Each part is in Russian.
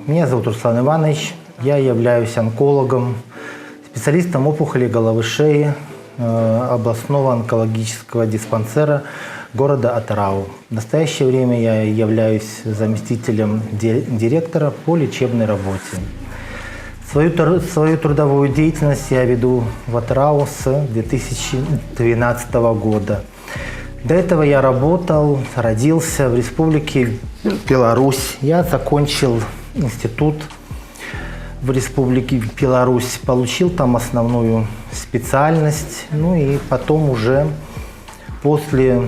Меня зовут Руслан Иванович, я являюсь онкологом, специалистом опухолей головы шеи областного онкологического диспансера города Атырау. В настоящее время я являюсь заместителем директора по лечебной работе. Свою трудовую деятельность я веду в Атырау с 2012 года. До этого я работал, родился в Республике Беларусь. Я закончил институт в Республике Беларусь, получил там основную специальность. Ну и потом уже после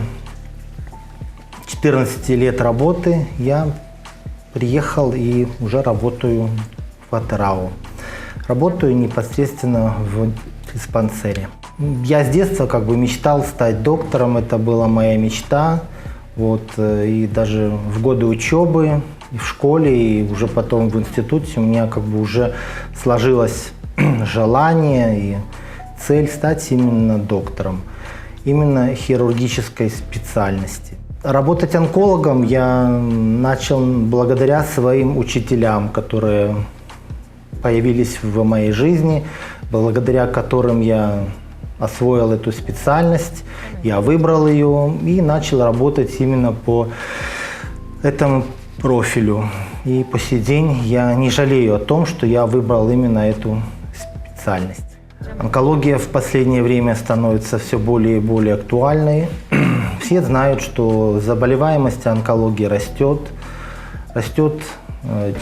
14 лет работы я приехал и уже работаю в Атырау. Работаю непосредственно в диспансере. Я с детства мечтал стать доктором, это была моя мечта. И даже в годы учебы, и в школе, и уже потом в институте у меня уже сложилось желание и цель стать именно доктором, именно хирургической специальности. Работать онкологом я начал благодаря своим учителям, которые появились в моей жизни, благодаря которым я освоил эту специальность, я выбрал ее и начал работать именно по этому профилю. И по сей день я не жалею о том, что я выбрал именно эту специальность. Онкология в последнее время становится все более и более актуальной. Все знают, что заболеваемость онкологии растет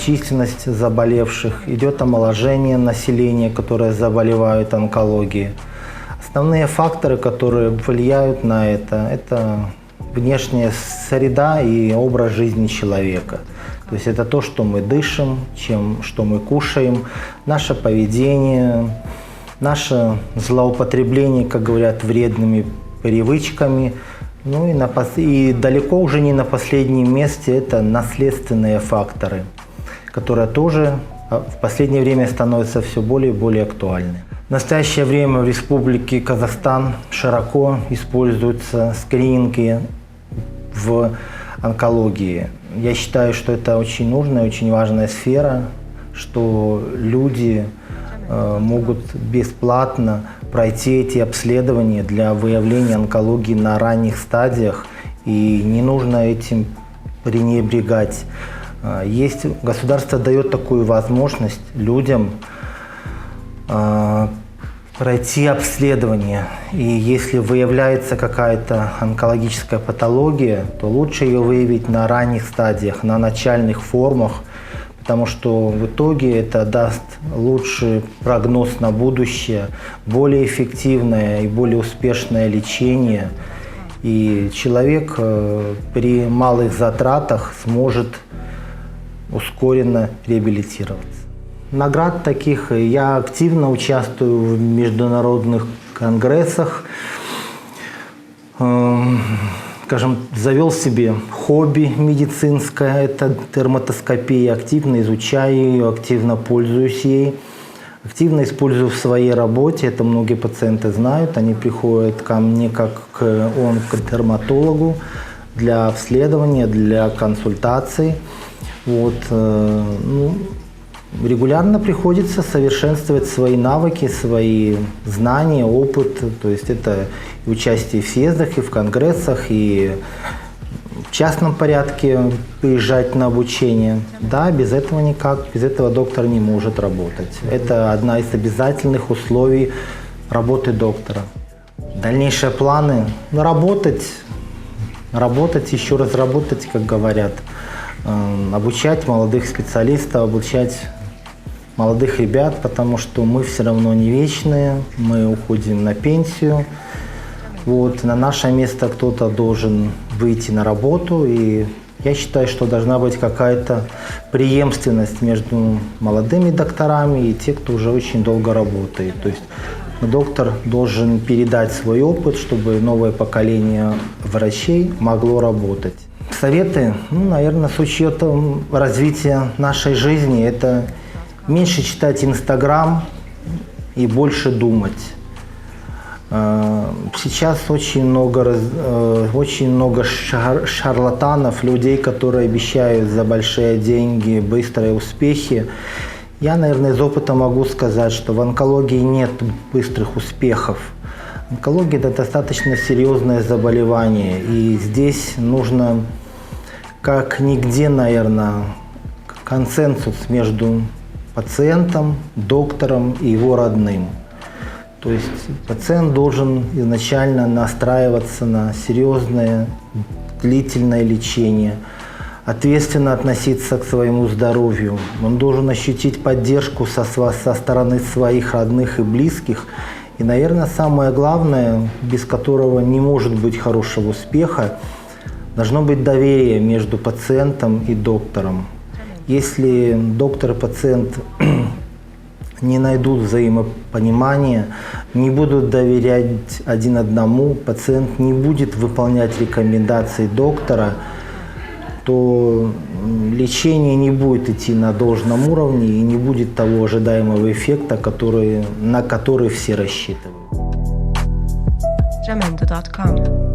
численность заболевших, идет омоложение населения, которое заболевает онкологией. Основные факторы, которые влияют на это внешняя среда и образ жизни человека. То есть это то, что мы дышим, что мы кушаем, наше поведение, наше злоупотребление, как говорят, вредными привычками. И далеко уже не на последнем месте это наследственные факторы, которые тоже в последнее время становятся все более и более актуальны. В настоящее время в Республике Казахстан широко используются скрининги в онкологии. Я считаю, что это очень нужная, очень важная сфера, что люди могут бесплатно пройти эти обследования для выявления онкологии на ранних стадиях, и не нужно этим пренебрегать. Государство дает такую возможность людям пройти обследование. И если выявляется какая-то онкологическая патология, то лучше ее выявить на ранних стадиях, на начальных формах, потому что в итоге это даст лучший прогноз на будущее, более эффективное и более успешное лечение. И человек при малых затратах сможет ускоренно реабилитироваться. Наград таких я активно участвую в международных конгрессах. Завел себе хобби медицинское, это дерматоскопия. Активно изучаю ее, активно пользуюсь ей. Активно использую в своей работе. Это многие пациенты знают. Они приходят ко мне как к онкодерматологу для обследования, для консультаций. Регулярно приходится совершенствовать свои навыки, свои знания, опыт. То есть это участие в съездах, и в конгрессах, и в частном порядке приезжать на обучение. Да, без этого никак, без этого доктор не может работать. Это одна из обязательных условий работы доктора. Дальнейшие планы – работать, еще раз работать, как говорят. Обучать молодых специалистов, обучать молодых ребят, потому что мы все равно не вечные, мы уходим на пенсию. На наше место кто-то должен выйти на работу, и я считаю, что должна быть какая-то преемственность между молодыми докторами и те, кто уже очень долго работает. То есть доктор должен передать свой опыт, чтобы новое поколение врачей могло работать. Советы, наверное, с учетом развития нашей жизни, это меньше читать Инстаграм и больше думать. Сейчас очень много шарлатанов, людей, которые обещают за большие деньги быстрые успехи. Я, наверное, из опыта могу сказать, что в онкологии нет быстрых успехов. Онкология – это достаточно серьезное заболевание, и здесь нужно, как нигде, наверное, консенсус между пациентом, доктором и его родным. То есть пациент должен изначально настраиваться на серьезное, длительное лечение, ответственно относиться к своему здоровью. Он должен ощутить поддержку со стороны своих родных и близких. И, наверное, самое главное, без которого не может быть хорошего успеха, должно быть доверие между пациентом и доктором. Если доктор и пациент не найдут взаимопонимания, не будут доверять один одному, пациент не будет выполнять рекомендации доктора, то лечение не будет идти на должном уровне и не будет того ожидаемого эффекта, на который все рассчитывают. Jamendo.com